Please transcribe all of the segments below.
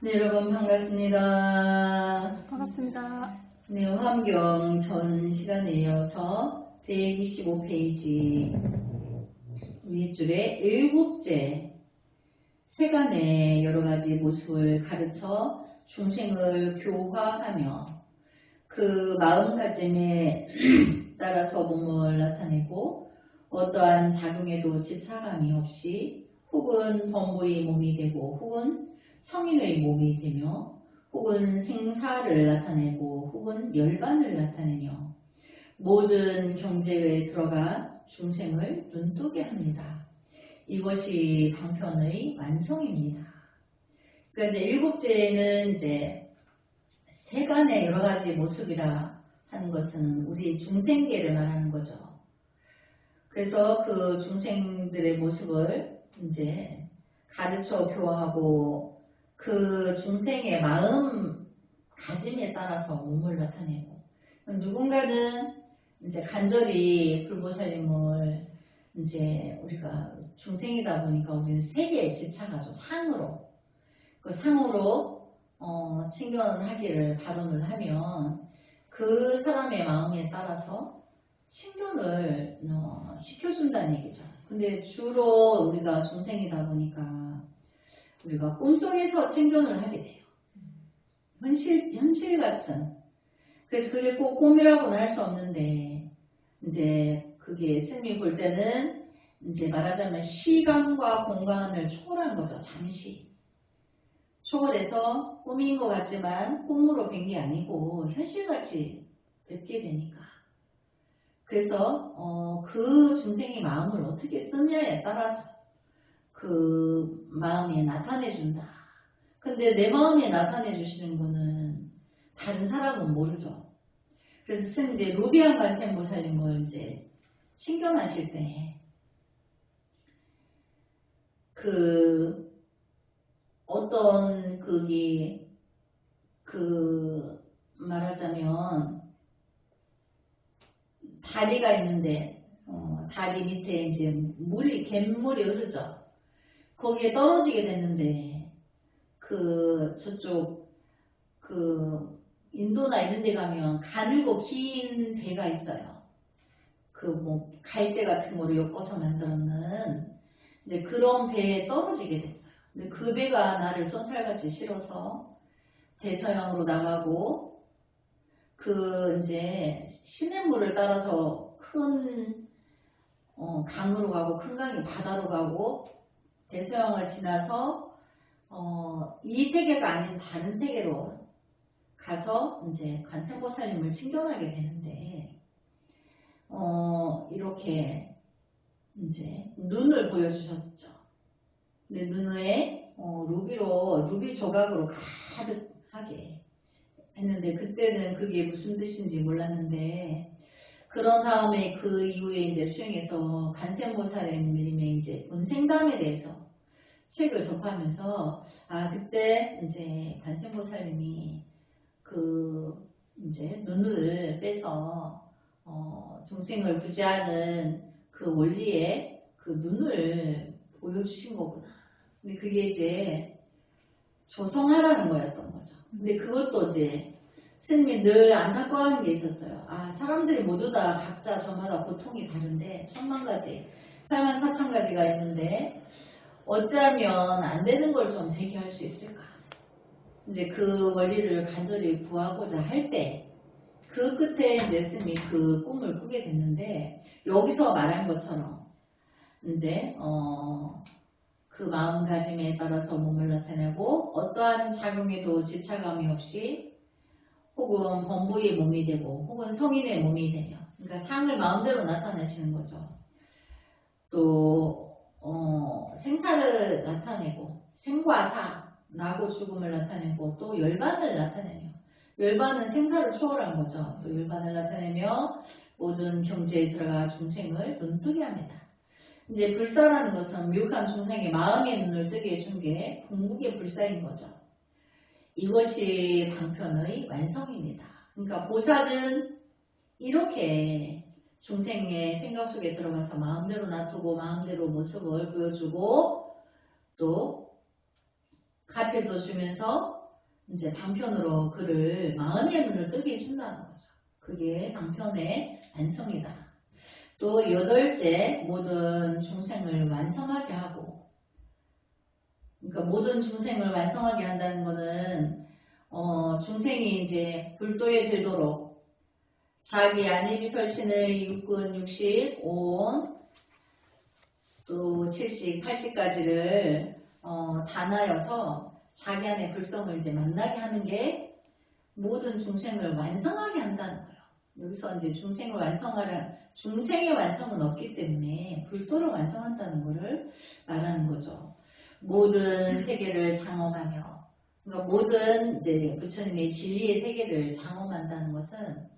네, 여러분 반갑습니다. 반갑습니다. 네, 화엄경 전 시간에 이어서 125페이지 윗줄에 일곱째 세간의 여러 가지 모습을 가르쳐 중생을 교화하며 그 마음가짐에 따라서 몸을 나타내고 어떠한 작용에도 집착함이 없이 혹은 범부의 몸이 되고 혹은 성인의 몸이 되며 혹은 생사를 나타내고 혹은 열반을 나타내며 모든 경제에 들어가 중생을 눈뜨게 합니다. 이것이 방편의 완성입니다. 그러니까 이제 일곱째는 이제 세간의 여러 가지 모습이라 하는 것은 우리 중생계를 말하는 거죠. 그래서 그 중생들의 모습을 이제 가르쳐 교화하고 그 중생의 마음가짐에 따라서 몸을 나타내고 누군가는 이제 간절히 불보살림을 이제 우리가 중생이다 보니까 우리는 세계에 집착하죠. 상으로. 그 상으로 친견하기를 발언을 하면 그 사람의 마음에 따라서 친견을 시켜준다는 얘기죠. 근데 주로 우리가 중생이다 보니까 우리가 꿈속에서 생존을 하게 돼요. 현실 같은. 그래서 그게 꼭 꿈이라고는 할 수 없는데, 이제 그게 스님이 볼 때는 이제 말하자면 시간과 공간을 초월한 거죠. 잠시. 초월해서 꿈인 것 같지만 꿈으로 뵌 게 아니고 현실같이 뵙게 되니까. 그래서 그 중생의 마음을 어떻게 쓰냐에 따라서 그 마음이 나타내준다. 근데 내 마음에 나타내주시는 분은 다른 사람은 모르죠. 그래서 스님 이제 루비안 관세음보살님을 이제 신견하실 때 그 어떤 그게 그 말하자면 다리가 있는데 다리 밑에 이제 갯물이 흐르죠. 거기에 떨어지게 됐는데 저쪽 인도나 이런 데 가면 가늘고 긴 배가 있어요. 갈대 같은 거로 엮어서 만들었는 이제 그런 배에 떨어지게 됐어요. 근데 그 배가 나를 쏜살같이 실어서 대서양으로 나가고 이제 시냇물을 따라서 큰 강으로 가고 큰 강이 바다로 가고 대서양을 지나서 이 세계가 아닌 다른 세계로 가서 이제 관세음보살님을 친견하게 되는데 이렇게 이제 눈을 보여주셨죠. 근데 눈에 루비 조각으로 가득하게 했는데 그때는 그게 무슨 뜻인지 몰랐는데 그런 다음에 그 이후에 이제 수행해서 관세음보살님의 이제 본생담에 대해서 책을 접하면서 그때 이제 관세음보살님이 이제 눈을 빼서 중생을 구제하는 그 원리에 그 눈을 보여주신 거구나. 근데 그게 이제 조성하라는 거였던 거죠. 근데 그것도 이제 스님이 늘 안타까워하는 게 있었어요. 사람들이 모두 다 각자 저마다 고통이 다른데 10,000가지, 84,000가지가 있는데 어찌하면 안 되는 걸 좀 되게 할 수 있을까? 이제 그 원리를 간절히 구하고자 할 때, 그 끝에 이제 스님이 그 꿈을 꾸게 됐는데, 여기서 말한 것처럼, 이제, 그 마음가짐에 따라서 몸을 나타내고, 어떠한 작용에도 집착함이 없이, 혹은 범부의 몸이 되고, 혹은 성인의 몸이 되며, 그러니까 상을 마음대로 나타내시는 거죠. 또, 생사를 나타내고, 생과 사, 나고 죽음을 나타내고, 또 열반을 나타내며, 열반은 생사를 초월한 거죠. 또 열반을 나타내며, 모든 경제에 들어가 중생을 눈뜨게 합니다. 이제 불사라는 것은 미혹한 중생의 마음의 눈을 뜨게 해준 게 궁극의 불사인 거죠. 이것이 방편의 완성입니다. 그러니까 보살은 이렇게 중생의 생각 속에 들어가서 마음대로 놔두고 마음대로 모습을 보여주고 또 카페도 주면서 이제 방편으로 그를 마음의 눈을 뜨게 해준다는 거죠. 그게 방편의 완성이다. 또 8째, 모든 중생을 완성하게 하고, 그러니까 모든 중생을 완성하게 한다는 것은 중생이 이제 불도에 들도록 자기 안이비설신의 육근, 60, 5온, 또 70, 80까지를 단하여서 자기 안의 불성을 이제 만나게 하는 게 모든 중생을 완성하게 한다는 거예요. 여기서 이제 중생을 완성하라, 중생의 완성은 없기 때문에 불도를 완성한다는 것을 말하는 거죠. 모든 세계를 장엄하며, 그러니까 모든 이제 부처님의 진리의 세계를 장엄한다는 것은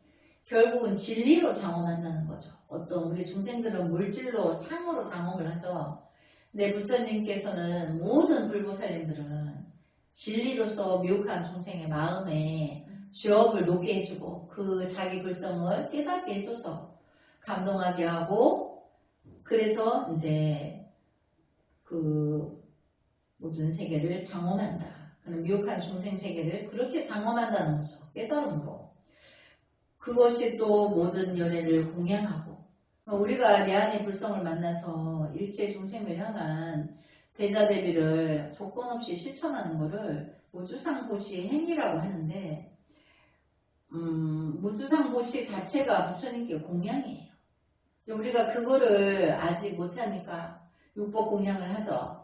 결국은 진리로 장엄한다는 거죠. 어떤 우리 중생들은 물질로 상으로 장엄을 하죠. 근데 부처님께서는 모든 불보살님들은 진리로서 미혹한 중생의 마음에 죄업을 놓게 해주고 그 자기 불성을 깨닫게 해줘서 감동하게 하고, 그래서 이제 그 모든 세계를 장엄한다. 그런 미혹한 중생 세계를 그렇게 장엄한다는 거죠. 깨달음으로. 그것이 또 모든 연애를 공양하고, 우리가 내 안의 불성을 만나서 일체 중생을 향한 대자대비를 조건 없이 실천하는 것을 무주상보시 행위라고 하는데, 무주상보시 자체가 부처님께 공양이에요. 우리가 그거를 아직 못하니까 육법 공양을 하죠.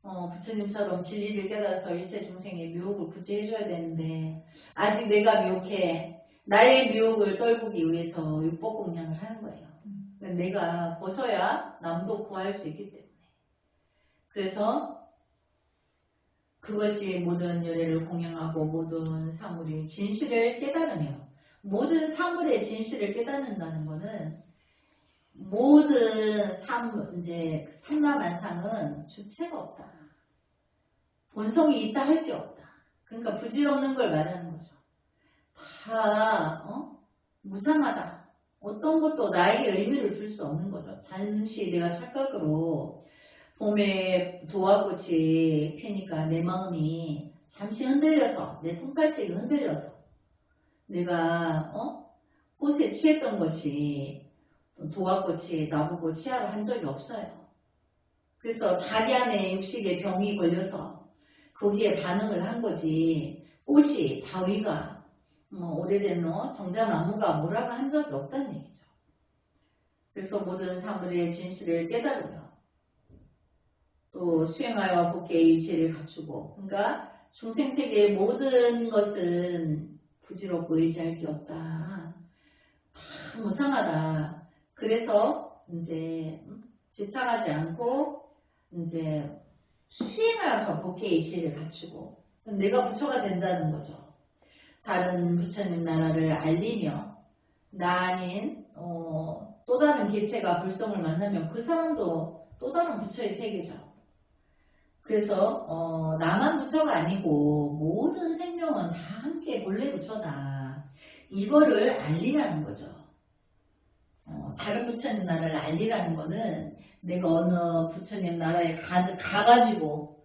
부처님처럼 진리를 깨달아서 일체 중생의 미혹을 구제해줘야 되는데 아직 내가 미혹해. 나의 미혹을 떨구기 위해서 육법 공양을 하는 거예요. 내가 벗어야 남도 구할 수 있기 때문에. 그래서 그것이 모든 열애를 공양하고 모든 사물의 진실을 깨달으며, 모든 사물의 진실을 깨닫는다는 것은 모든 이제 삼라만상은 주체가 없다. 본성이 있다 할 게 없다. 그러니까 부질없는 걸 말하는 거죠. 다 무상하다. 어떤 것도 나에게 의미를 줄 수 없는 거죠. 잠시 내가 착각으로 봄에 도화꽃이 피니까 내 마음이 잠시 흔들려서, 내 손가락이 흔들려서 내가 꽃에 취했던 것이 도화꽃이 나보고 취하라 한 적이 없어요. 그래서 자기 안에 육식에 병이 걸려서 거기에 반응을 한 거지, 꽃이 바위가 오래된 정자나무가 뭐라고 한 적이 없다는 얘기죠. 그래서 모든 사물의 진실을 깨달으며 또 수행하여 법계의 이체를 갖추고, 그러니까 중생세계의 모든 것은 부질없고 의지할 게 없다. 다 무상하다. 그래서 이제 집착하지 않고 이제 수행하여서 법계의 이체를 갖추고 내가 부처가 된다는 거죠. 다른 부처님 나라를 알리며 나 아닌 또 다른 개체가 불성을 만나면 그 사람도 또 다른 부처의 세계죠. 그래서 나만 부처가 아니고 모든 생명은 다 함께 본래 부처다. 이거를 알리라는 거죠. 다른 부처님 나라를 알리라는 거는 내가 어느 부처님 나라에 가가지고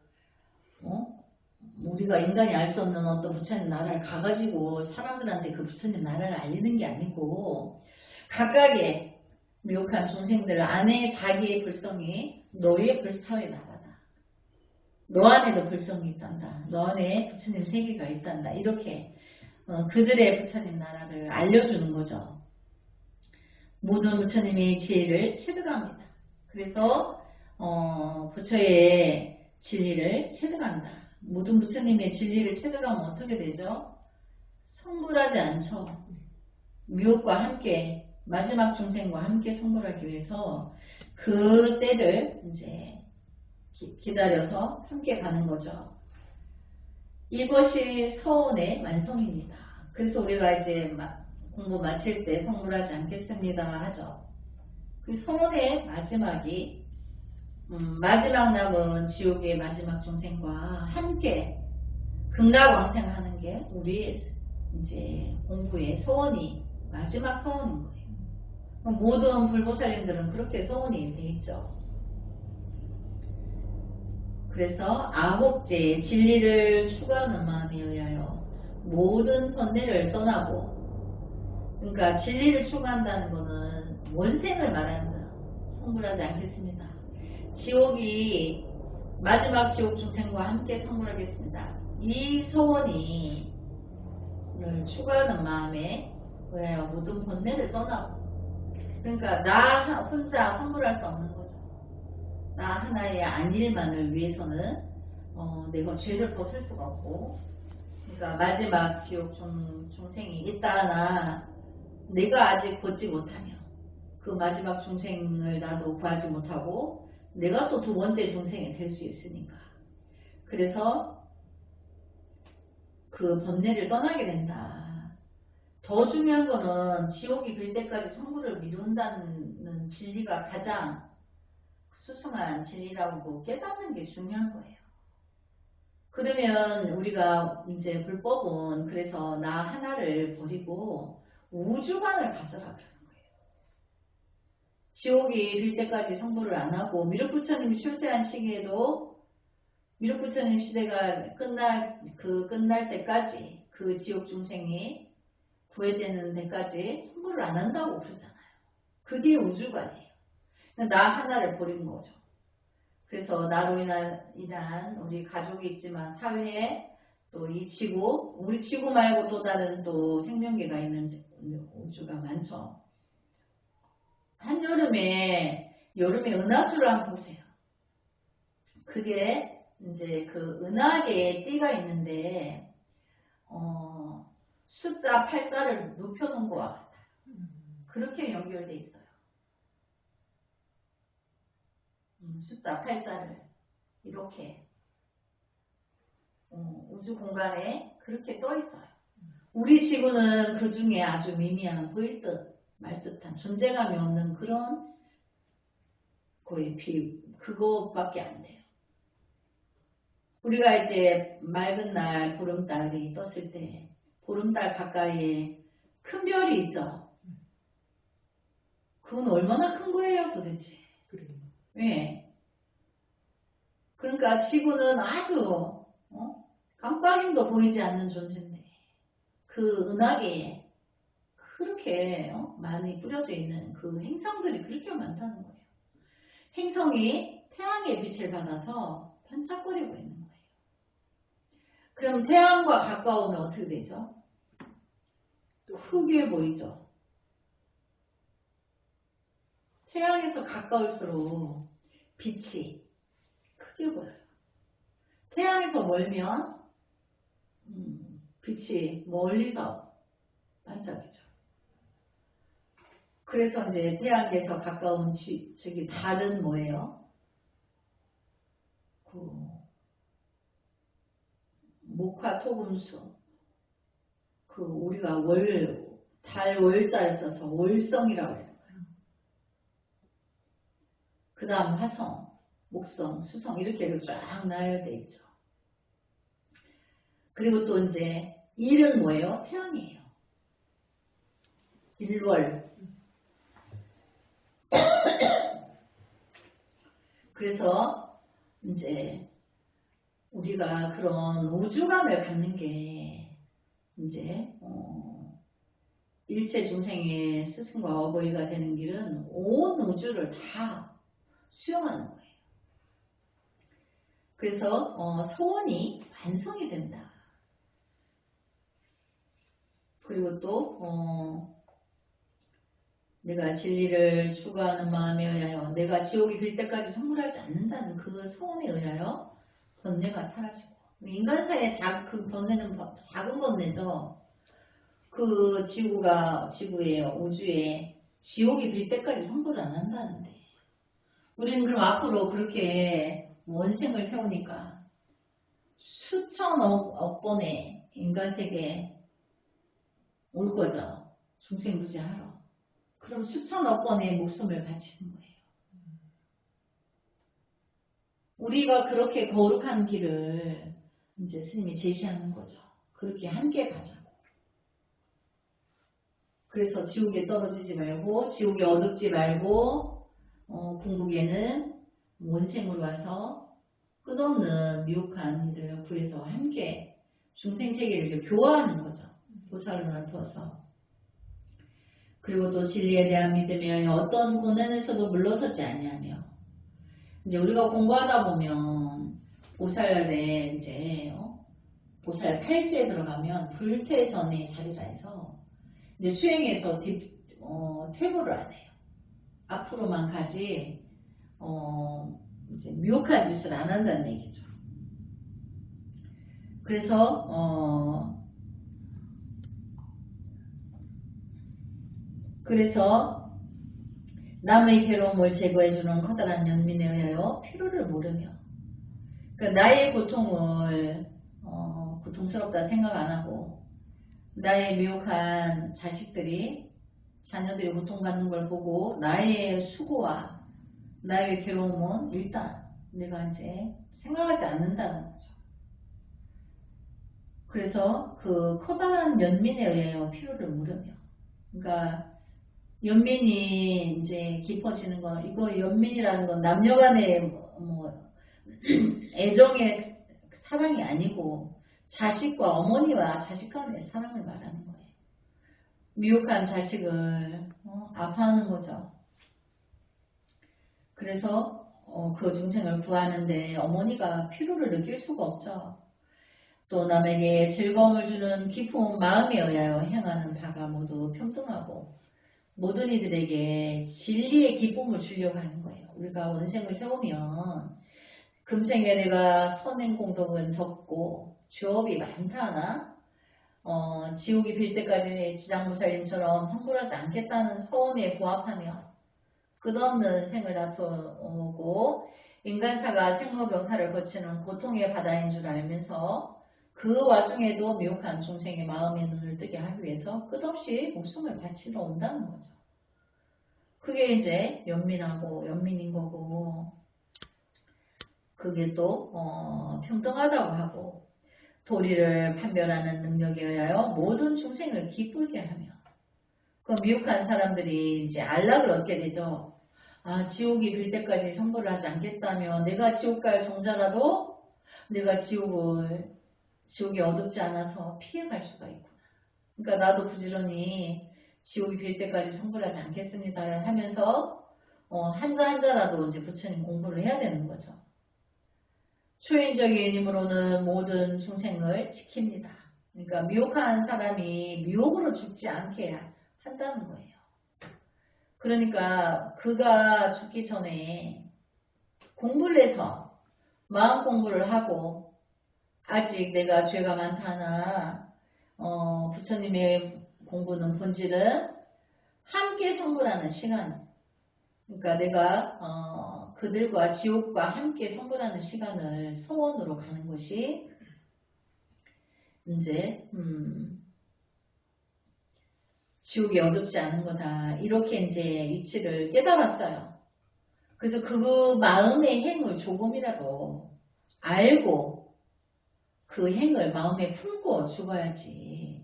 우리가 인간이 알 수 없는 어떤 부처님 나라를 가가지고 사람들한테 그 부처님 나라를 알리는 게 아니고, 각각의 미혹한 중생들 안에 자기의 불성이 너의 불처의 나라다. 너 안에도 불성이 있단다. 너 안에 부처님 세계가 있단다. 이렇게 그들의 부처님 나라를 알려주는 거죠. 모든 부처님의 지혜를 체득합니다. 그래서 부처의 진리를 체득한다. 모든 부처님의 진리를 체득하면 어떻게 되죠? 성불하지 않죠. 미혹과 함께, 마지막 중생과 함께 성불하기 위해서 그 때를 이제 기다려서 함께 가는 거죠. 이것이 서원의 완성입니다. 그래서 우리가 이제 공부 마칠 때 성불하지 않겠습니다 하죠. 그 서원의 마지막이 마지막 남은 지옥의 마지막 중생과 함께 극락왕생하는 게 우리의 이제 공부의 서원이 마지막 서원인 거예요. 모든 불보살님들은 그렇게 서원이 돼 있죠. 그래서 아홉째 진리를 추구하는 마음에 의하여 모든 번뇌를 떠나고, 그러니까 진리를 추구한다는 거는 원생을 말하는 거야. 성불하지 않겠습니다. 지옥이 마지막 지옥 중생과 함께 성불하겠습니다. 이 소원이 추구하는 마음에 의하여 모든 번뇌를 떠나고, 그러니까 나 혼자 성불할 수 없는 거죠. 나 하나의 안일만을 위해서는 내가 죄를 벗을 수가 없고, 그러니까 마지막 지옥 중생이 있다나 내가 아직 벗지 못하며 그 마지막 중생을 나도 구하지 못하고 내가 또 두 번째 중생이 될 수 있으니까, 그래서 그 번뇌를 떠나게 된다. 더 중요한 거는 지옥이 빌 때까지 성불을 미룬다는 진리가 가장 수승한 진리라고 깨닫는 게 중요한 거예요. 그러면 우리가 이제 불법은 그래서 나 하나를 버리고 우주관을 가져라 그러는 거예요. 지옥이 빌 때까지 성불을 안 하고, 미륵부처님이 출세한 시기에도 미륵부처님 시대가 끝날 때까지 그 지옥 중생이 구해지는 데까지 성불을 안 한다고 그러잖아요. 그게 우주관이에요. 나 하나를 버린 거죠. 그래서 나로 인한 우리 가족이 있지만 사회에 또 이 지구, 우리 지구 말고 또 다른 또 생명계가 있는 우주가 많죠. 여름에 은하수를 한번 보세요. 그게 이제 그 은하계에 띠가 있는데 숫자 8자를 눕혀놓은 것과 같아요. 그렇게 연결돼 있어요. 숫자 8자를 이렇게 우주 공간에 그렇게 떠 있어요. 우리 지구는 그 중에 아주 미미한 보일 듯 말 듯한 존재감이 없는 그런 거의 그거밖에 안 돼요. 우리가 이제 맑은 날 보름달이 떴을 때 보름달 가까이에 큰 별이 있죠. 그건 얼마나 큰 거예요 도대체. 그래요. 예. 그러니까 지구는 아주 깜빡임도 보이지 않는 존재인데 그 은하계에 그렇게 많이 뿌려져 있는 그 행성들이 그렇게 많다는 거예요. 행성이 태양의 빛을 받아서 반짝거리고 있는 거예요. 그럼 태양과 가까우면 어떻게 되죠? 크게 보이죠. 태양에서 가까울수록 빛이 크게 보여요. 태양에서 멀면 빛이 멀리서 반짝이죠. 그래서 이제 태양에서 가까운 저기 달은 뭐예요? 그 목화토금수, 그 우리가 달 월자를 써서 월성이라고 해요. 그 다음 화성, 목성, 수성 이렇게 쫙 나열되어 있죠. 그리고 또 이제 일은 뭐예요? 태양이에요. 일월. 그래서 이제 우리가 그런 우주관을 갖는 게 이제 일체 중생의 스승과 어버이가 되는 길은 온 우주를 다 수용하는 거예요. 그래서 소원이 완성이 된다. 그리고 또 내가 진리를 추구하는 마음에 의하여 내가 지옥이 빌 때까지 성불하지 않는다는 그 소원에 의하여 번뇌가 사라지고, 인간사의 그 번뇌는 작은 번뇌죠. 그 지구에 우주에 지옥이 빌 때까지 성불을 안 한다는데, 우리는 그럼 앞으로 그렇게 원생을 세우니까 수천억 번의 인간세계에 올 거죠. 중생부지하러. 그럼 수천억 번의 목숨을 바치는 거예요. 우리가 그렇게 거룩한 길을 이제 스님이 제시하는 거죠. 그렇게 함께 가자고. 그래서 지옥에 떨어지지 말고, 지옥에 어둡지 말고, 궁극에는 원생으로 와서 끝없는 미혹한 이들을 구해서 함께 중생세계를 이제 교화하는 거죠. 보살로 나타서. 그리고 또 진리에 대한 믿음에 어떤 고난에서도 물러서지 아니하며, 이제 우리가 공부하다 보면 보살에 이제 보살 팔지에 들어가면 불퇴전의 자리라 해서 이제 수행해서 퇴보를 안 해요. 앞으로만 가지 이제 미혹한 짓을 안 한다는 얘기죠. 그래서 남의 괴로움을 제거해주는 커다란 연민에 의하여 필요를 모르며, 그러니까 나의 고통을 고통스럽다 생각 안 하고, 나의 미혹한 자녀들이 고통받는 걸 보고 나의 수고와 나의 괴로움은 일단 내가 이제 생각하지 않는다는 거죠. 그래서 그 커다란 연민에 의하여 필요를 물으며, 그러니까 연민이 이제 깊어지는 건, 이거 연민이라는 건 남녀간의 애정의 사랑이 아니고 자식과 어머니와 자식 간의 사랑을 말하는 거예요. 미혹한 자식을 아파하는 거죠. 그래서 그 중생을 구하는데 어머니가 필요를 느낄 수가 없죠. 또 남에게 즐거움을 주는 깊은 마음에 의하여 행하는 바가 모두 평등하고 모든 이들에게 진리의 기쁨을 주려고 하는 거예요. 우리가 원생을 세우면 금생에 내가 선행 공덕은 적고 죄업이 많다 하나 지옥이 빌 때까지 지장무살님처럼 성불하지 않겠다는 서원에 부합하며 끝없는 생을 다투고 인간사가 생로병사를 거치는 고통의 바다인 줄 알면서 그 와중에도 미혹한 중생의 마음의 눈을 뜨게 하기 위해서 끝없이 목숨을 바치러 온다는 거죠. 그게 이제 연민인 거고, 그게 또 평등하다고 하고, 도리를 판별하는 능력에 의하여 모든 중생을 기쁘게 하며, 그 미혹한 사람들이 이제 안락을 얻게 되죠. 지옥이 빌 때까지 성불을 하지 않겠다면 내가 지옥 갈 종자라도 내가 지옥이 어둡지 않아서 피해갈 수가 있구나. 그러니까 나도 부지런히 지옥이 빌 때까지 성불하지 않겠습니다 하면서 한자라도 이제 부처님 공부를 해야 되는 거죠. 초인적인 힘으로는 모든 중생을 지킵니다. 그러니까 미혹한 사람이 미혹으로 죽지 않게 한다는 거예요. 그러니까 그가 죽기 전에 공부를 해서 마음 공부를 하고, 아직 내가 죄가 많다나 부처님의 공부는 본질은 함께 성불하는 시간, 그러니까 내가 그들과 지옥과 함께 성불하는 시간을 서원으로 가는 것이 이제 지옥이 어둡지 않은 거다, 이렇게 이제 이치를 깨달았어요. 그래서 그 마음의 행을 조금이라도 알고 그 행을 마음에 품고 죽어야지.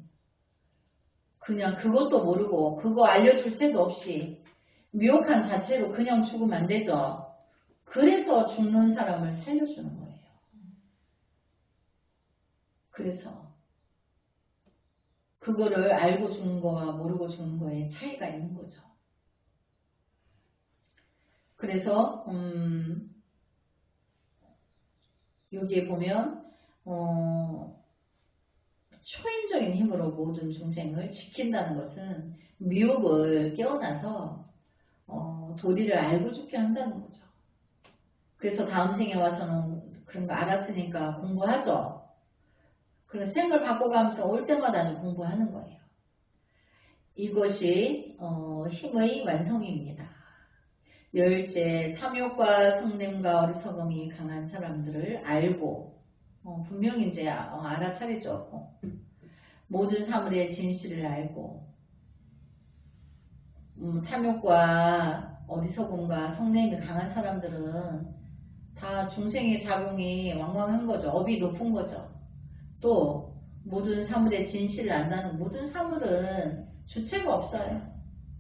그냥 그것도 모르고 그거 알려줄 새도 없이 미혹한 자체로 그냥 죽으면 안 되죠. 그래서 죽는 사람을 살려주는 거예요. 그래서 그거를 알고 죽는 거와 모르고 죽는 거에 차이가 있는 거죠. 그래서 여기에 보면 초인적인 힘으로 모든 중생을 지킨다는 것은 미혹을 깨어나서 도리를 알고 죽게 한다는 거죠. 그래서 다음 생에 와서는 그런 거 알았으니까 공부하죠. 그래서 생을 바꿔가면서 올 때마다 공부하는 거예요. 이것이 힘의 완성입니다. 열째, 탐욕과 성냄과 어리석음이 강한 사람들을 알고 분명히 이제 알아차리죠. 모든 사물의 진실을 알고 탐욕과 어리석음과 성냄이 강한 사람들은 다 중생의 자궁이 왕왕한 거죠. 업이 높은 거죠. 또 모든 사물의 진실을 안다는, 모든 사물은 주체가 없어요.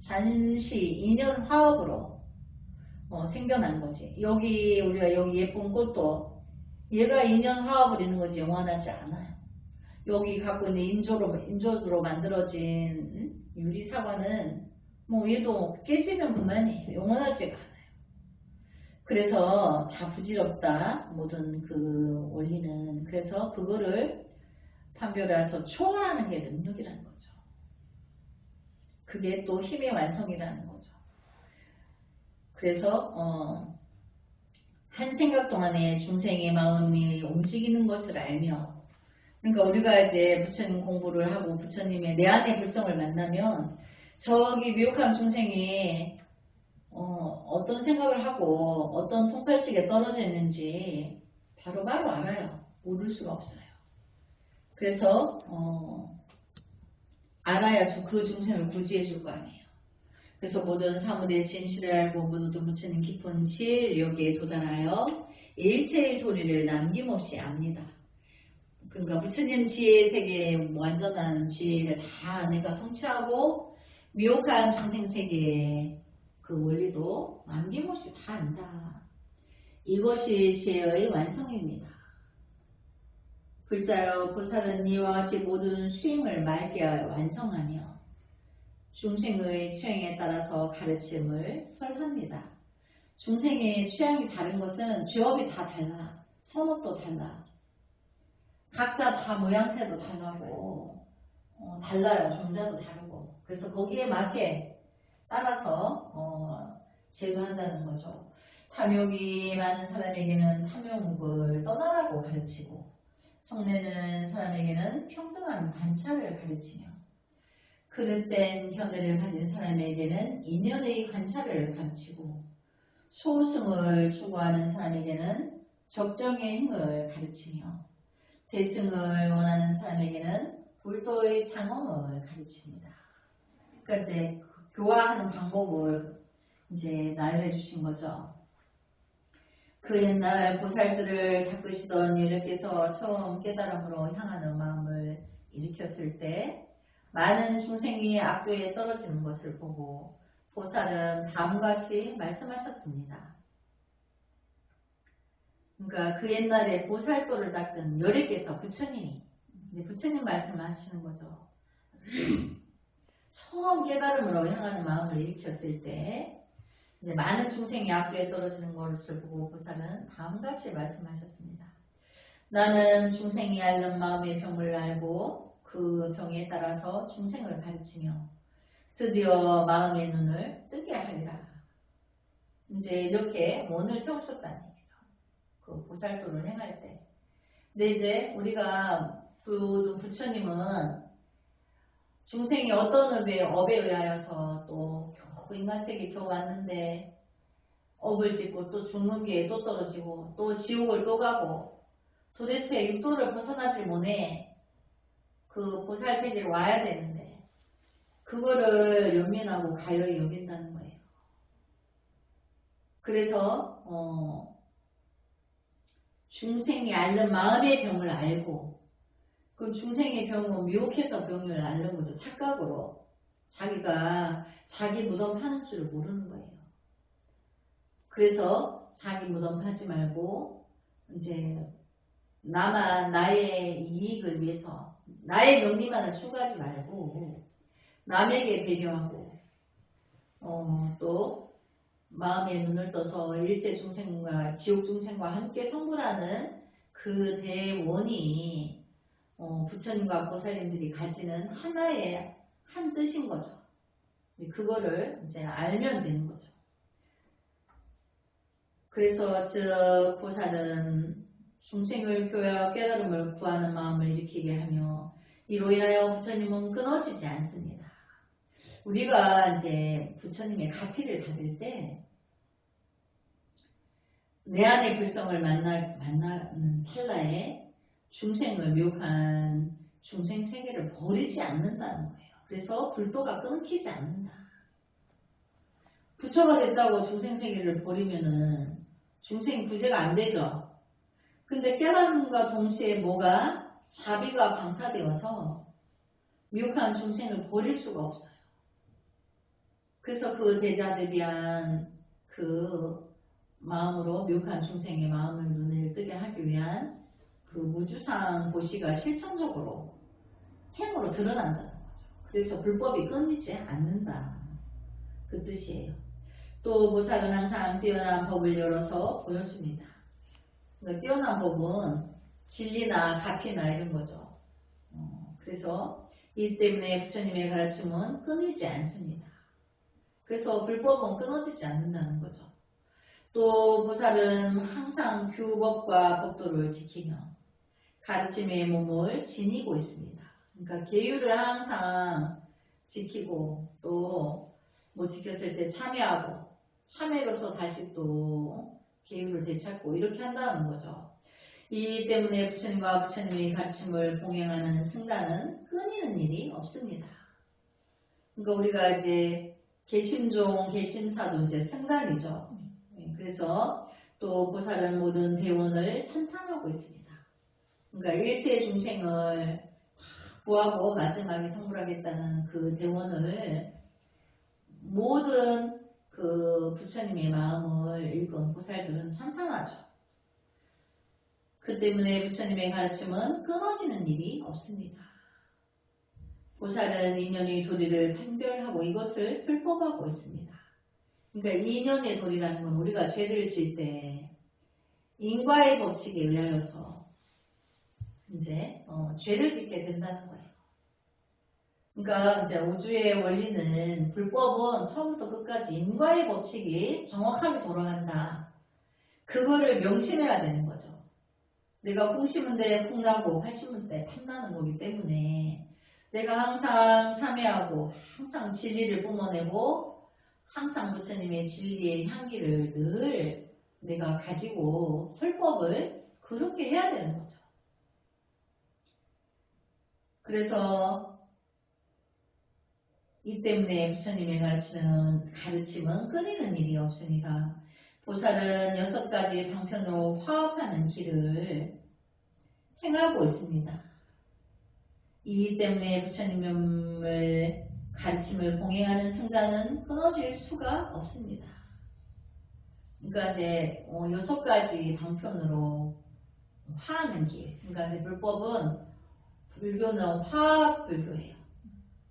잠시 인연 화업으로 생겨난 거지. 우리가 여기 예쁜 꽃도 얘가 인연 화합을 있는 거지 영원하지 않아요. 여기 갖고 있는 인조로 만들어진 유리사과는 뭐 얘도 깨지면 그만이에요. 영원하지가 않아요. 그래서 다 부질없다. 모든 그 원리는. 그래서 그거를 판별해서 초월하는 게 능력이라는 거죠. 그게 또 힘의 완성이라는 거죠. 그래서 한 생각 동안에 중생의 마음이 움직이는 것을 알며, 그러니까 우리가 이제 부처님 공부를 하고 부처님의 내 안의 불성을 만나면 저기 미혹한 중생이 어떤 생각을 하고 어떤 통팔식에 떨어져 있는지 바로바로 알아요. 모를 수가 없어요. 그래서 알아야 그 중생을 구제해 줄 거 아니에요. 그래서 모든 사물의 진실을 알고 모든 부처님 깊은 지혜를 여기에 도달하여 일체의 도리를 남김없이 압니다. 그러니까 부처님 지혜 세계의 완전한 지혜를 다 내가 성취하고 미혹한 중생 세계의 그 원리도 남김없이 다 안다. 이것이 지혜의 완성입니다. 불자여 보살은 이와 같이 모든 수행을 맑게 완성하며 중생의 취향에 따라서 가르침을 설합니다. 중생의 취향이 다른 것은 죄업이 다 달라. 선업도 달라. 각자 다 모양새도 다르고 달라요. 종자도 다르고. 그래서 거기에 맞게 따라서 제도한다는 거죠. 탐욕이 많은 사람에게는 탐욕을 떠나라고 가르치고, 성내는 사람에게는 평등한 관찰을 가르치며, 그릇된 견해를 가진 사람에게는 인연의 관찰을 가르치고, 소승을 추구하는 사람에게는 적정의 힘을 가르치며, 대승을 원하는 사람에게는 불도의 장엄을 가르칩니다. 그러니까 이제 교화하는 방법을 이제 나열해 주신 거죠. 그 옛날 보살들을 닦으시던 예력께서 처음 깨달음으로 향하는 마음을 일으켰을 때 많은 중생이 악도에 떨어지는 것을 보고 보살은 다음과 같이 말씀하셨습니다. 그러니까 그 옛날에 보살도를 닦은 예력께서 부처님이 부처님 말씀하시는 거죠. 처음 깨달음으로 향하는 마음을 일으켰을 때 이제 많은 중생이 악도에 떨어지는 것을 보고 보살은 다음같이 말씀하셨습니다. 나는 중생이 앓는 마음의 병을 알고 그 병에 따라서 중생을 가르치며 드디어 마음의 눈을 뜨게 하리라. 이제 이렇게 문을 세우셨다는 얘기죠. 그 보살도를 행할 때. 근데 이제 우리가 부처님은 중생이 어떤 업에 의하여서 또 인간세계에 겨우 왔는데 업을 짓고 또 죽는 길에 또 떨어지고 또 지옥을 또 가고 도대체 육도를 벗어나지 못해 그 보살세계로 와야 되는데 그거를 연민하고 가여이 여긴다는 거예요. 그래서 중생이 앓는 마음의 병을 알고 그 중생의 병은 미혹해서 병을 앓는 거죠. 착각으로. 자기가 자기 무덤 파는 줄 모르는 거예요. 그래서 자기 무덤 파지 말고 이제 나의 이익을 위해서 나의 명리만을 추구하지 말고 남에게 배려하고 또 마음의 눈을 떠서 일체 중생과 지옥 중생과 함께 성불하는 그 대원이 부처님과 보살님들이 가지는 하나의 한 뜻인 거죠. 그거를 이제 알면 되는 거죠. 그래서 즉 보살은 중생을 교회와 깨달음을 구하는 마음을 일으키게 하며 이로 인하여 부처님은 끊어지지 않습니다. 우리가 이제 부처님의 가피를 받을 때 내 안의 불성을 만나는 찰나에 중생을 미혹한 중생 세계를 버리지 않는다는 거예요. 그래서 불도가 끊기지 않는다. 부처가 됐다고 중생 세계를 버리면은 중생이 구제가 안 되죠. 근데 깨달음과 동시에 뭐가 자비가 방타되어서 미혹한 중생을 버릴 수가 없어요. 그래서 그 대자대비한 그 마음으로 미혹한 중생의 마음을 눈을 뜨게 하기 위한 그 무주상 보시가 실천적으로 행으로 드러난다는 거죠. 그래서 불법이 끊이지 않는다. 그 뜻이에요. 또 보살은 항상 뛰어난 법을 열어서 보여줍니다. 그러니까 뛰어난 법은 진리나 가피나 이런 거죠. 그래서 이 때문에 부처님의 가르침은 끊이지 않습니다. 그래서 불법은 끊어지지 않는다는 거죠. 또 보살은 항상 규법과 법도를 지키며 가르침의 몸을 지니고 있습니다. 그러니까 계율을 항상 지키고 또 못 지켰을 때 참여하고 참여로서 다시 또 계율을 되찾고 이렇게 한다는 거죠. 이 때문에 부처님과 부처님의 가르침을 봉행하는 승가는 끊이는 일이 없습니다. 그러니까 우리가 이제 개심종, 개심사도 이제 승단이죠. 그래서 또 보살은 모든 대원을 찬탄하고 있습니다. 그러니까 일체 중생을 구하고 마지막에 성불하겠다는 그 대원을 모든 그 부처님의 마음을 읽은 보살들은 찬탄하죠. 그 때문에 부처님의 가르침은 끊어지는 일이 없습니다. 보살은 인연의 도리를 판별하고 이것을 설법하고 있습니다. 그러니까 인연의 도리라는 건 우리가 죄를 질 때 인과의 법칙에 의하여서 이제 죄를 짓게 된다는 거예요. 그러니까 이제 우주의 원리는 불법은 처음부터 끝까지 인과의 법칙이 정확하게 돌아간다. 그거를 명심해야 되는 거죠. 내가 콩 심은 데 콩 나고 팥 심은 데 팥 나는 거기 때문에 내가 항상 참여하고 항상 진리를 뿜어내고 항상 부처님의 진리의 향기를 늘 내가 가지고 설법을 그렇게 해야 되는 거죠. 그래서 이 때문에 부처님의 가르침은 끊이는 일이 없습니다. 보살은 6가지 방편으로 화합하는 길을 행하고 있습니다. 이 때문에 부처님의 가르침을 봉행하는 승가는 끊어질 수가 없습니다. 그러니까 이제 6가지 방편으로 화하는 길. 그러니까 이제 불법은 불교는 화합 불교예요.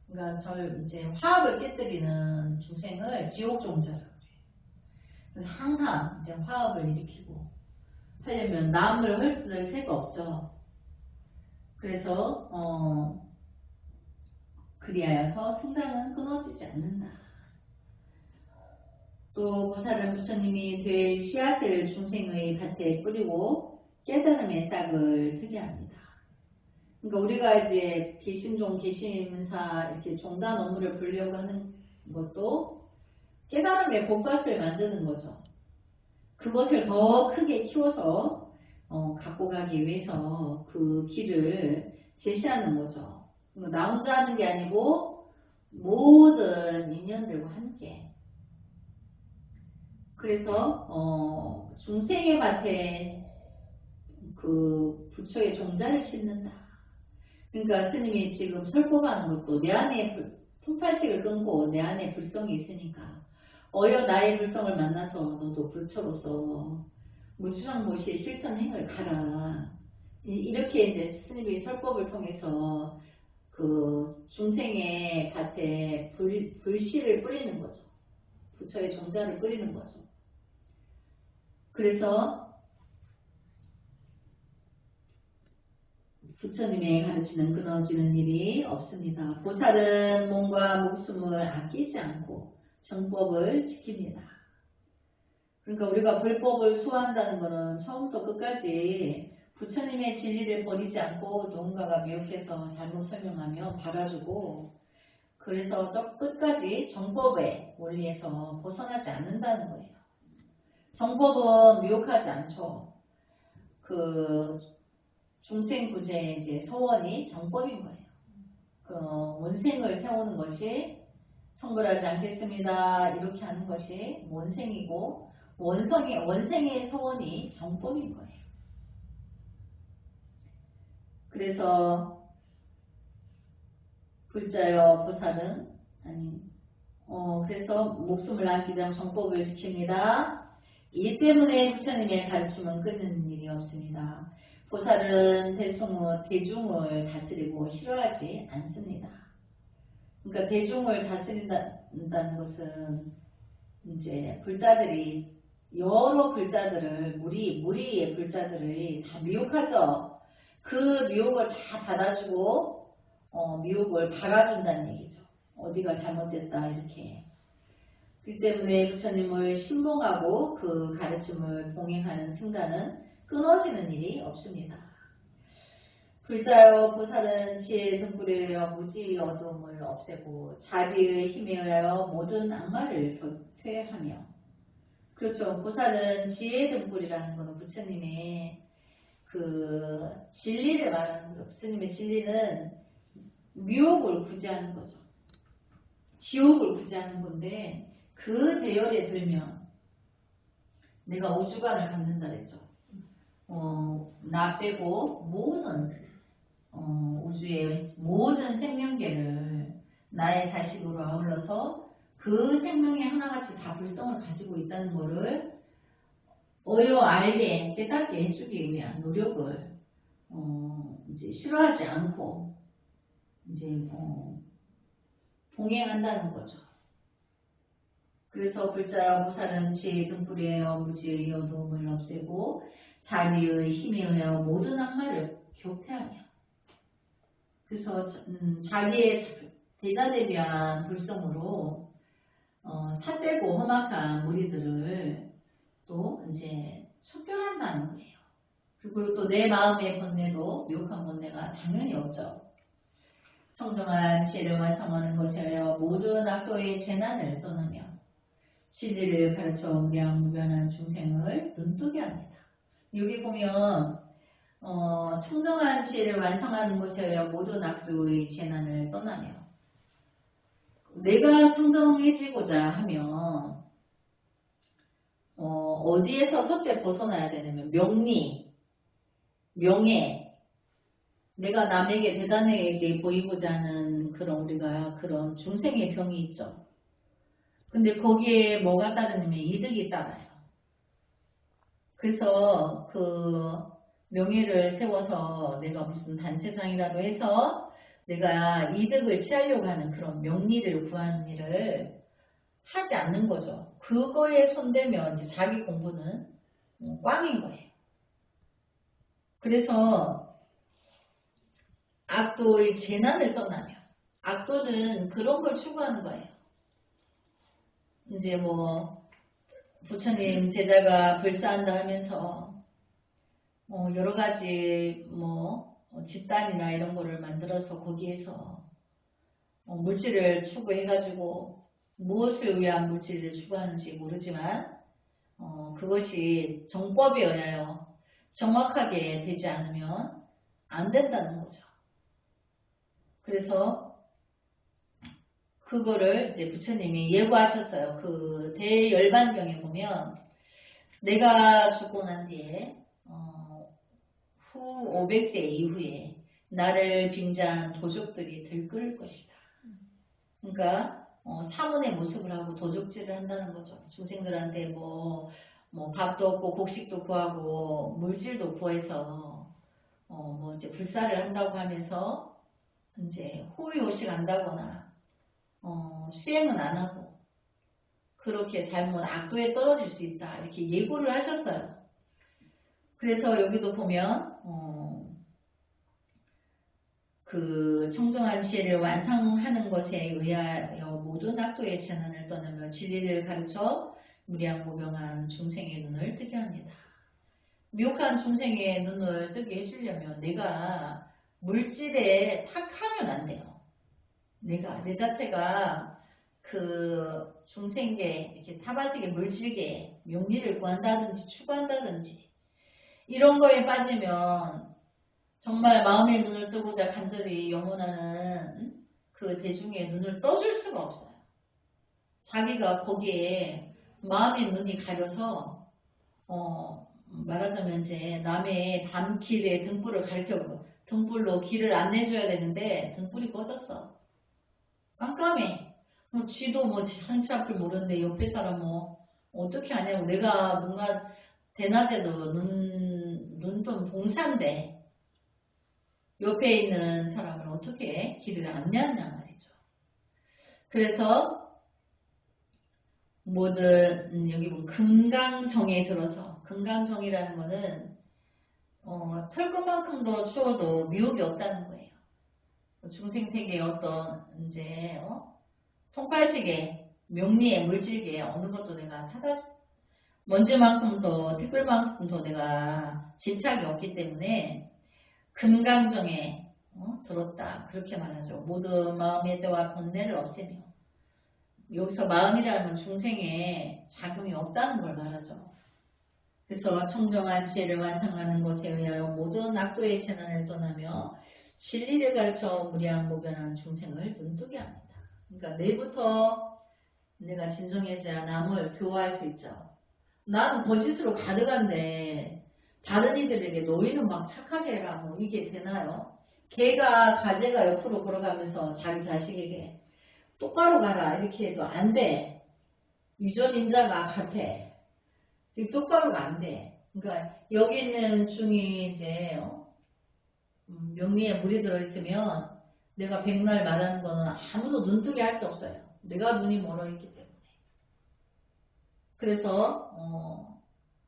그러니까 이제 화합을 깨뜨리는 중생을 지옥종자라고 해요. 그래서 항상 이제 화합을 일으키고 하려면 남을 헐뜯을 새가 없죠. 그래서 그리하여서 승단은 끊어지지 않는다. 또 보살은 부처님이 될 씨앗을 중생의 밭에 뿌리고 깨달음의 싹을 트게 합니다. 그러니까 우리가 이제 개심종, 개심사 이렇게 종단 업무를 보려고 하는 것도 깨달음의 복밭을 만드는 거죠. 그것을 더 크게 키워서 갖고 가기 위해서 그 길을 제시하는 거죠. 나 혼자 하는 게 아니고 모든 인연들과 함께. 그래서 중생의 밭에 그 부처의 종자를 심는다. 그러니까 스님이 지금 설법하는 것도 내 안에 통팔식을 끊고 내 안에 불성이 있으니까 어여 나의 불성을 만나서 너도 부처로서 무주상모시 실천행을 가라. 이렇게 이제 스님이 설법을 통해서 그 중생의 밭에 불씨를 뿌리는 거죠. 부처의 종자를 뿌리는 거죠. 그래서 부처님의 가르치는 끊어지는 일이 없습니다. 보살은 몸과 목숨을 아끼지 않고 정법을 지킵니다. 그러니까 우리가 불법을 수호한다는 것은 처음부터 끝까지 부처님의 진리를 버리지 않고 누군가가 미혹해서 잘못 설명하면 받아주고 그래서 저 끝까지 정법의 원리에서 벗어나지 않는다는 거예요. 정법은 미혹하지 않죠. 그 중생구제의 이제 서원이 정법인 거예요. 그 원생을 세우는 것이 성불하지 않겠습니다. 이렇게 하는 것이 원생이고 원생의 서원이 정법인 거예요. 그래서 불자여 보살은 그래서 목숨을 남기자 정법을 지킵니다. 이 때문에 부처님의 가르침은 끊는 일이 없습니다. 보살은 대중을 다스리고 싫어하지 않습니다. 그러니까 대중을 다스린다는 것은 이제 불자들이 여러 불자들을 무리의 불자들을 다 미혹하죠. 그 미혹을 다 받아주고 미혹을 박아준다는 얘기죠. 어디가 잘못됐다 이렇게. 그 때문에 부처님을 신봉하고 그 가르침을 봉행하는 순간은 끊어지는 일이 없습니다. 불자여 보살은 지혜의 등불에 의하여 무지의 어두움을 없애고 자비의 힘에 의하여 모든 악마를 퇴하며. 그렇죠. 보살은 지혜의 등불이라는 것은 부처님의 그 진리를 말하는 거죠. 부처님의 진리는 미혹을 구제하는 거죠. 지옥을 구제하는 건데 그 대열에 들면 내가 우주관을 갖는다 그랬죠. 나 빼고 모든 우주의 모든 생명계를 나의 자식으로 아울러서 그 생명이 하나같이 다 불성을 가지고 있다는 것을 알게 깨닫게 해주기 위한 노력을 이제 싫어하지 않고 이제 봉행한다는 거죠. 그래서 불자와 보살은 지혜의 등불에 의하여 무지의 어두움을 없애고 자비의 힘에 의하여 모든 악마를 교태하며. 그래서 자기의 대자대비한 불성으로 삿되고 험악한 무리들을 또 이제 척결한다는 거예요. 그리고 또 내 마음의 번뇌도 미혹한 번뇌가 당연히 없죠. 청정한 지혜를 완성하는 것이여 모든 악도의 재난을 떠나며 진리를 가르쳐 무량무변한 중생을 눈뜨게 합니다. 여기 보면 청정한 지혜를 완성하는 것이여 모든 악도의 재난을 떠나며, 내가 청정해지고자 하면 어디에서 첫째 벗어나야 되냐면 명리, 명예, 내가 남에게 대단하게 보이고자 하는 그런 중생의 병이 있죠. 근데 거기에 뭐가 따르냐면 이득이 따라요. 그래서 그 명예를 세워서 내가 무슨 단체장이라도 해서 내가 이득을 취하려고 하는 그런 명리를 구하는 일을 하지 않는 거죠. 그거에 손대면 이제 자기 공부는 꽝인 거예요. 그래서 악도의 재난을 떠나며, 악도는 그런 걸 추구하는 거예요. 이제 부처님 제자가 불사한다 하면서 여러 가지 집단이나 이런 거를 만들어서 거기에서 물질을 추구해가지고 무엇을 위한 물질을 추구하는지 모르지만 그것이 정법에 의하여 정확하게 되지 않으면 안 된다는 거죠. 그래서 그거를 이제 부처님이 예고하셨어요. 그 대열반경에 보면 내가 죽고 난 뒤에 후 500세 이후에 나를 빙자한 도적들이 들끓을 것이다. 그러니까 사문의 모습을 하고 도적질을 한다는 거죠. 중생들한테 밥도 없고 곡식도 구하고 물질도 구해서 이제 불사를 한다고 하면서 이제 호의호식 한다거나 수행은 안 하고 그렇게 잘못 악도에 떨어질 수 있다 이렇게 예고를 하셨어요. 그래서 여기도 보면 그 청정한 지혜를 완성하는 것에 의하여 모든 악도의 재난을 떠나며 진리를 가르쳐 무량무병한 중생의 눈을 뜨게 합니다. 미혹한 중생의 눈을 뜨게 해주려면 내가 물질에 탁하면 안 돼요. 내 자체가 그 중생계, 이렇게 사바식의 물질계, 명리를 구한다든지 추구한다든지 이런 거에 빠지면 정말 마음의 눈을 뜨고자 간절히 영원하는 그 대중의 눈을 떠줄 수가 없어요. 자기가 거기에 마음의 눈이 가려서 말하자면 이제 남의 밤길에 등불을 가리켜보고 등불로 길을 안내줘야 되는데 등불이 꺼졌어. 깜깜해. 지도 한치 앞을 모르는데 옆에 사람 어떻게 하냐고. 내가 뭔가 대낮에도 눈뜬 봉사인데 옆에 있는 사람을 어떻게 길을 안내하냐 말이죠. 그래서 뭐든 여기 보면 금강정에 들어서, 금강정이라는 거는 털 것만큼도 추워도 미혹이 없다는 거예요. 중생세계의 어떤 이제 통발식의 명리의 물질계에 어느 것도 내가 먼지만큼도 티끌만큼도 내가 집착이 없기 때문에 금강정에 들었다 그렇게 말하죠. 모든 마음의 때와 번뇌를 없애며, 여기서 마음이라는 중생의 작용이 없다는 걸 말하죠. 그래서 청정한 지혜를 완성하는 것에 의하여 모든 악도의 재난을 떠나며 진리를 가르쳐 무량무변한 중생을 눈뜨게 합니다. 그러니까 내일부터 내가 진정해서야 남을 교화할 수 있죠. 나는 거짓으로 가득한데 다른 이들에게 너희는 막 착하게 해라 뭐 이게 되나요? 가재가 옆으로 걸어가면서 자기 자식에게 똑바로 가라 이렇게 해도 안 돼. 유전인자가 같아. 똑바로가 안 돼. 그러니까 여기 있는 중이 이제 명리에 물이 들어있으면 내가 백날 말하는 거는 아무도 눈뜨게 할 수 없어요. 내가 눈이 멀어있기 때문에. 그래서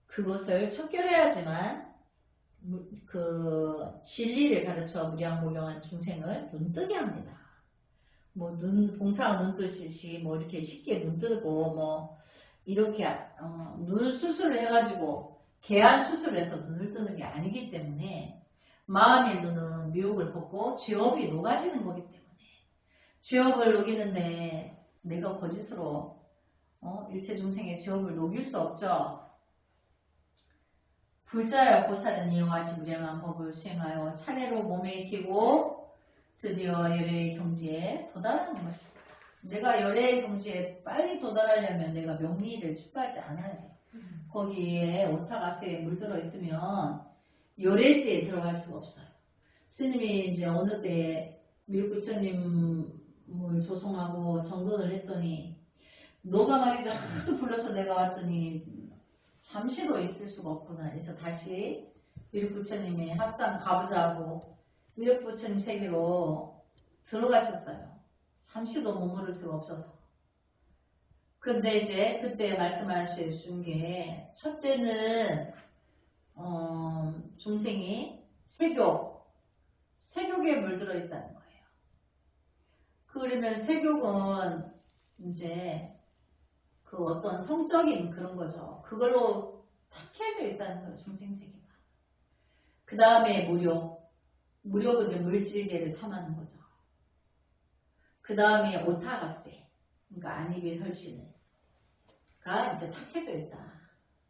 그것을 척결해야지만 그 진리를 가르쳐 무량무명한 중생을 눈뜨게 합니다. 뭐 봉사가 눈뜨듯이 뭐 이렇게 쉽게 눈뜨고 뭐 이렇게 눈 수술을 해가지고 개안 수술을 해서 눈을 뜨는 게 아니기 때문에 마음의 눈은 미혹을 벗고 죄업이 녹아지는 거기 때문에 죄업을 녹이는데 내가 거짓으로 일체 중생의 죄업을 녹일 수 없죠. 불자여 보살은 이와 같이 무량한 법을 수행하여 차례로 몸에 익히고 드디어 열애의 경지에 도달하는 것입니다. 내가 열애의 경지에 빨리 도달하려면 내가 명리를 추구하지 않아야 돼요. 거기에 오타가스에 물들어 있으면 열애지에 들어갈 수가 없어요. 스님이 이제 어느 때 미륵부처님을 조성하고 정돈을 했더니 너가 말이죠 하도 불러서 내가 왔더니 잠시도 있을 수가 없구나. 그래서 다시 미륵부처님의 합장 가보자고 미륵부처님 세계로 들어가셨어요. 잠시도 머무를 수가 없어서. 근데 이제 그때 말씀하신 게 첫째는 중생이 세욕에 물들어 있다는 거예요. 그러면 세욕은 이제 그 어떤 성적인 그런 거죠. 그걸로 탁해져 있다는 거예요. 중생세계가. 그 다음에 무력은 이제 물질계를 탐하는 거죠. 그 다음에 오타가세, 그러니까 안입의 설신가 이제 탁해져 있다.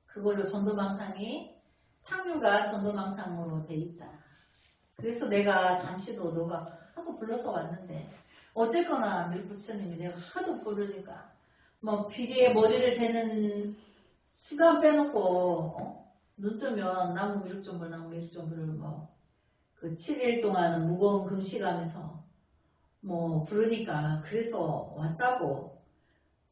그걸로 전도망상이 탕류가 전도망상으로 돼 있다. 그래서 내가 잠시도 너가 하도 불러서 왔는데 어쨌거나 밀부처님이 내가 하도 부르니까 뭐 비리에 머리를 대는 시간 빼놓고 눈 뜨면 나무 미륵정불을 그 7일 동안 무거운 금식하면서 부르니까 그래서 왔다고.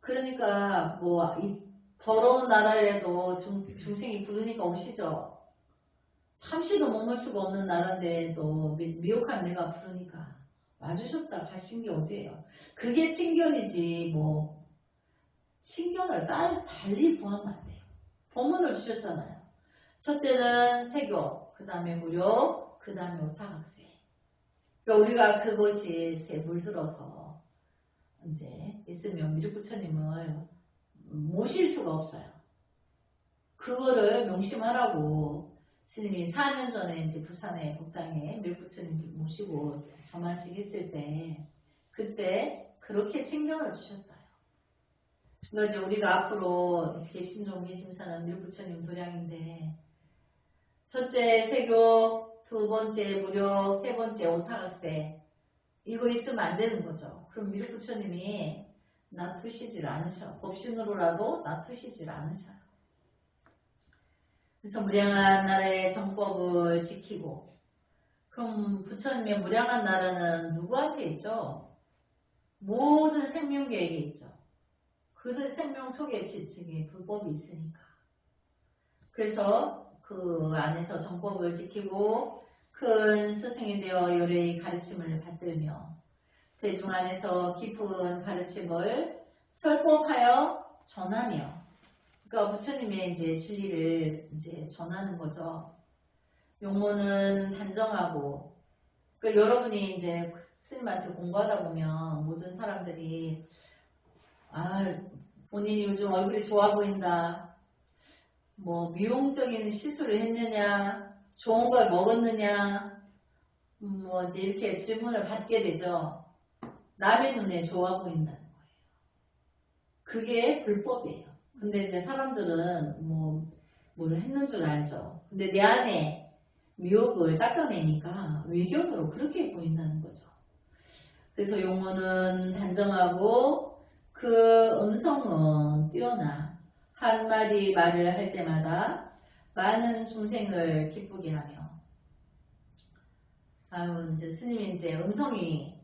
그러니까 이 더러운 나라에도 중생이 부르니까 오시죠. 잠시도 머물 수가 없는 나라인데도 미혹한 내가 부르니까 와주셨다 가신 게 어디예요. 그게 친견이지 친견을 달리 구하면 안 돼요. 법문을 주셨잖아요. 첫째는 세교, 그 다음에 무력, 그 다음에 오타각세. 그러니까 우리가 그것이 물들어서 이제 있으면 미륵부처님을 모실 수가 없어요. 그거를 명심하라고 스님이 4년 전에 이제 부산의 복당에 미륵부처님 모시고 저만식 했을 때 그때 그렇게 친견을 주셨어요. 그러니까 이제 우리가 앞으로 개심종 개심사는 미륵부처님 도량인데 첫째 세교, 두 번째 무력, 세 번째 오타각세 이거 있으면 안 되는 거죠. 그럼 미륵부처님이 놔두시질 않으셔. 법신으로라도 놔두시질 않으셔요. 그래서 무량한 나라의 정법을 지키고 그럼 부처님의 무량한 나라는 누구한테 있죠? 모든 생명계에게 있죠. 그들 생명 속에 지식이 불법이 있으니까. 그래서 그 안에서 정법을 지키고 큰 스승이 되어 요래의 가르침을 받들며 대중 안에서 깊은 가르침을 설법하여 전하며, 그러니까 부처님의 이제 진리를 이제 전하는 거죠. 용모는 단정하고, 그러니까 여러분이 이제 스님한테 공부하다 보면 모든 사람들이 본인이 요즘 얼굴이 좋아 보인다, 뭐 미용적인 시술을 했느냐, 좋은 걸 먹었느냐, 뭐 이제 이렇게 질문을 받게 되죠. 남의 눈에 좋아 보인다는 거예요. 그게 불법이에요. 근데 이제 사람들은 뭘 했는 줄 알죠. 근데 내 안에 미혹을 닦아내니까 외견으로 그렇게 보인다는 거죠. 그래서 용어는 단정하고 그 음성은 뛰어나 한마디 말을 할 때마다 많은 중생을 기쁘게 하며, 이제 스님이 이제 음성이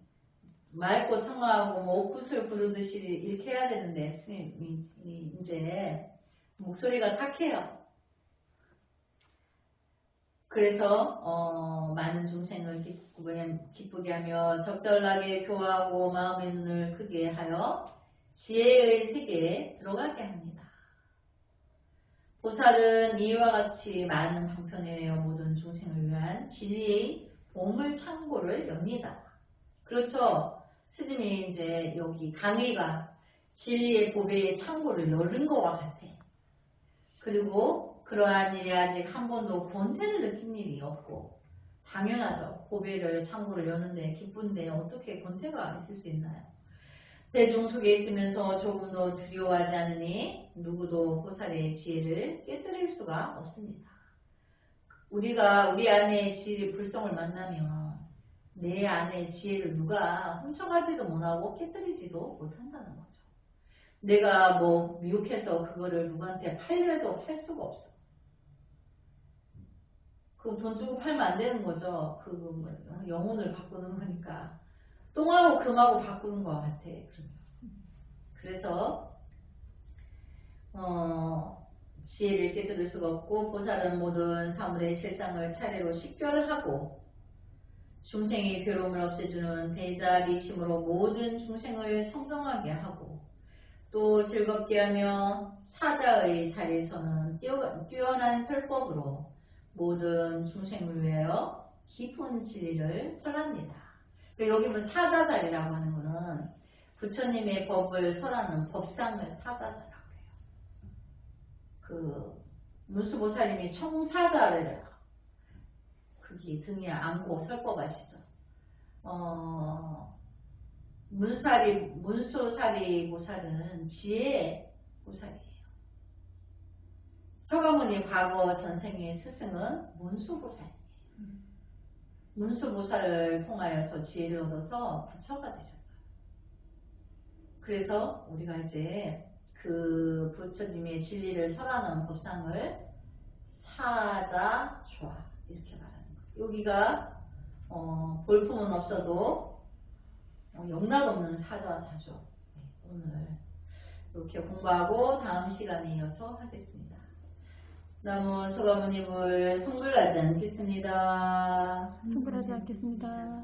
맑고 청아하고 뭐 옥구슬 부르듯이 이렇게 해야 되는데 스님이 이제 목소리가 탁해요. 그래서 많은 중생을 기쁘게 하며 적절하게 교화하고 마음의 눈을 크게 하여 지혜의 세계에 들어가게 합니다. 보살은 이와 같이 많은 방편에 의해 모든 중생을 위한 진리의 보물 창고를 엽니다. 그렇죠. 스님이 이제 여기 강의가 진리의 보배의 창고를 열는 것과 같아. 그리고 그러한 일이 아직 한 번도 권태를 느낀 일이 없고, 당연하죠. 보배를 창고를 여는데 기쁜데 어떻게 권태가 있을 수 있나요? 대중 속에 있으면서 조금도 두려워하지 않으니 누구도 보살의 지혜를 깨뜨릴 수가 없습니다. 우리가 우리 안에 지혜의 불성을 만나면 내 안에 지혜를 누가 훔쳐가지도 못하고 깨뜨리지도 못한다는 거죠. 내가 뭐 미혹해서 그거를 누구한테 팔려도 팔 수가 없어. 그럼 돈 주고 팔면 안 되는 거죠. 영혼을 바꾸는 거니까. 똥하고 금하고 바꾸는 것 같아. 그래서 지혜를 깨뜨릴 수가 없고, 보살은 모든 사물의 실상을 차례로 식별하고 중생의 괴로움을 없애주는 대자비심으로 모든 중생을 청정하게 하고, 또 즐겁게 하며 사자의 자리에서는 뛰어난 설법으로 모든 중생을 위하여 깊은 진리를 설합니다. 여기 뭐 사자 자리라고 하는 거는 부처님의 법을 설하는 법상을 사자자라고 해요. 그 문수보살님이 청사자를 그게 등에 안고 설법하시죠. 문수사리 보살은 지혜 보살이에요. 서가모니 과거 전생의 스승은 문수보살이에요. 문수보살을 통하여서 지혜를 얻어서 부처가 되셨어요. 그래서 우리가 이제 그 부처님의 진리를 설하는 법상을 사자좌 이렇게 말하는 거예요. 여기가 볼품은 없어도 영락없는 사자자죠. 네, 오늘 이렇게 공부하고 다음 시간에 이어서 하겠습니다. 나무 소가모님을 성불하지 않겠습니다. 성불하지 않겠습니다.